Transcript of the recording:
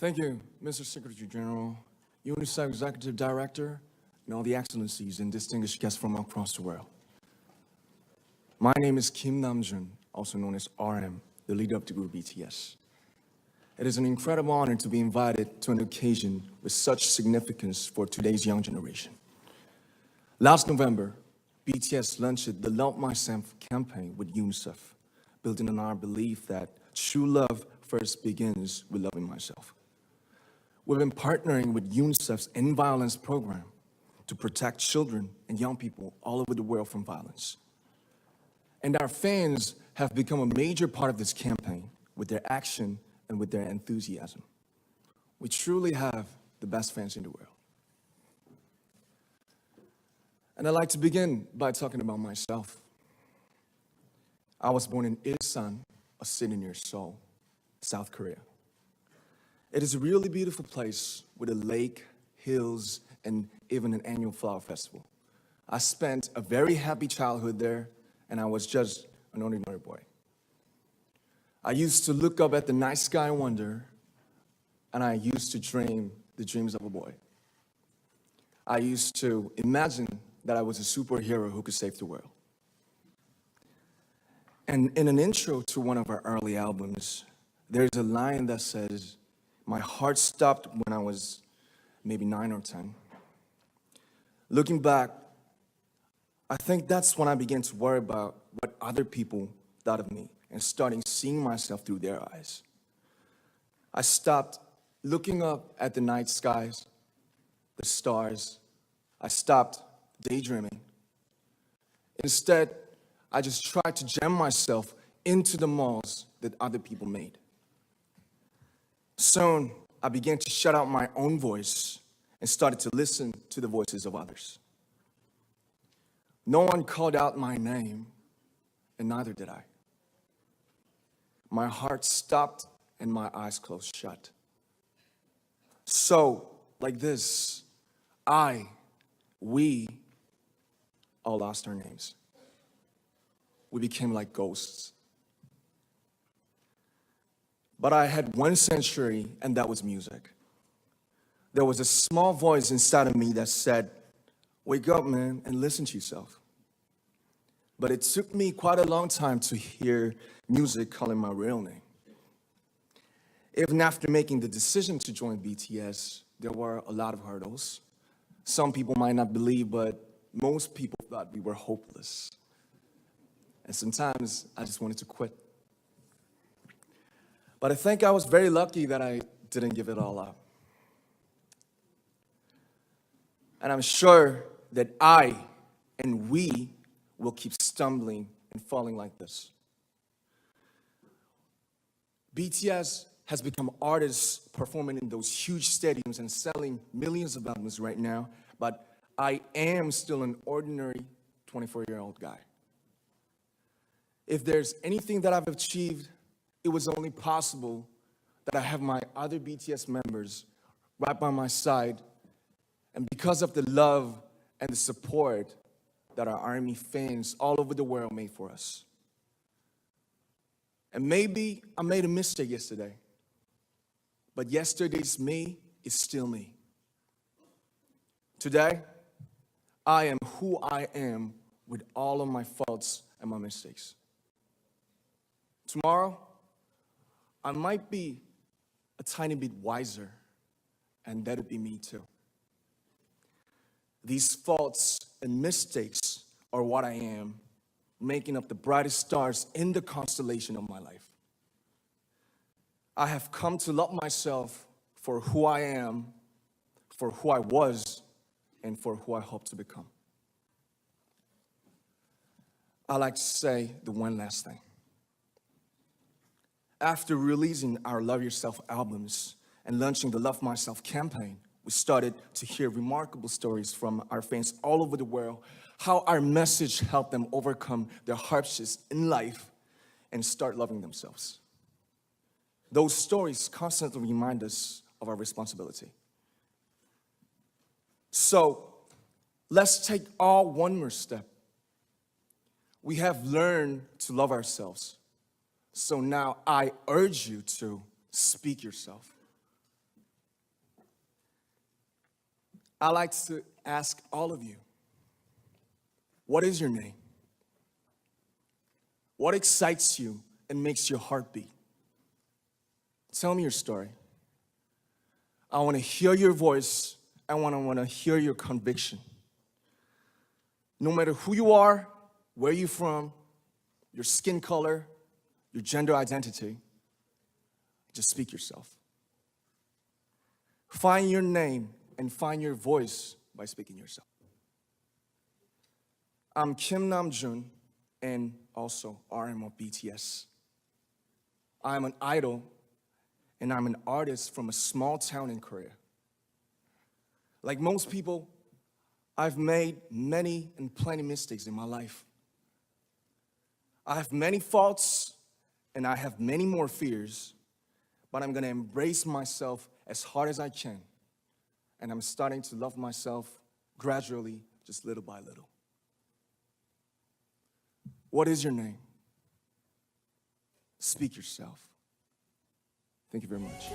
Thank you, Mr. Secretary General, UNICEF Executive Director, and all the excellencies and distinguished guests from across the world. My name is Namjoon, also known as RM, the leader of the group BTS. It is an incredible honor to be invited to an occasion with such significance for today's young generation. Last November, BTS launched the Love Myself campaign with UNICEF, building on our belief that true love first begins with loving myself. We've been partnering with UNICEF's End Violence program to protect children and young people all over the world from violence. And our fans have become a major part of this campaign with their action and with their enthusiasm. We truly have the best fans in the world. And I'd like to begin by talking about myself. I was born in Ilsan, a city near Seoul, South Korea. It is a really beautiful place with a lake, hills, and even an annual flower festival. I spent a very happy childhood there, and I was just an ordinary boy. I used to look up at the night sky and wonder, and I used to dream the dreams of a boy. I used to imagine that I was a superhero who could save the world. And in an intro to one of our early albums, there's a line that says, "My heart stopped when I was maybe 9 or 10. Looking back, I think that's when I began to worry about what other people thought of me and starting seeing myself through their eyes. I stopped looking up at the night skies, the stars. I stopped daydreaming. Instead, I just tried to jam myself into the malls that other people made. Soon, I began to shut out my own voice and started to listen to the voices of others. No one called out my name, and neither did I. My heart stopped and my eyes closed shut. So, like this, we all lost our names. We became like ghosts. But I had one sanctuary, and that was music. There was a small voice inside of me that said, "Wake up, man, and listen to yourself." But it took me quite a long time to hear music calling my real name. Even after making the decision to join BTS, there were a lot of hurdles. Some people might not believe, but most people thought we were hopeless. And sometimes I just wanted to quit. But I think I was very lucky that I didn't give it all up. And I'm sure that I and we will keep stumbling and falling like this. BTS has become artists performing in those huge stadiums and selling millions of albums right now, but I am still an ordinary 24-year-old guy. If there's anything that I've achieved, it was only possible that I have my other BTS members right by my side, and because of the love and the support that our ARMY fans all over the world made for us. And maybe I made a mistake yesterday, but yesterday's me is still me. Today, I am who I am with all of my faults and my mistakes. Tomorrow, I might be a tiny bit wiser, and that would be me too. These faults and mistakes are what I am, making up the brightest stars in the constellation of my life. I have come to love myself for who I am, for who I was, and for who I hope to become. I like to say the one last thing. After releasing our Love Yourself albums and launching the Love Myself campaign, we started to hear remarkable stories from our fans all over the world, how our message helped them overcome their hardships in life and start loving themselves. Those stories constantly remind us of our responsibility. So, let's take all one more step. We have learned to love ourselves. So now I urge you to speak yourself. I like to ask all of you, what is your name? What excites you and makes your heart beat? Tell me your story. I want to hear your voice. I want to hear your conviction. No matter who you are, where you're from, your skin color, your gender identity, just speak yourself. Find your name and find your voice by speaking yourself. I'm Kim Namjoon and also RM of BTS. I'm an idol and I'm an artist from a small town in Korea. Like most people, I've made many and plenty mistakes in my life. I have many faults and I have many more fears, but I'm gonna embrace myself as hard as I can. And I'm starting to love myself gradually, just little by little. What is your name? Speak yourself. Thank you very much.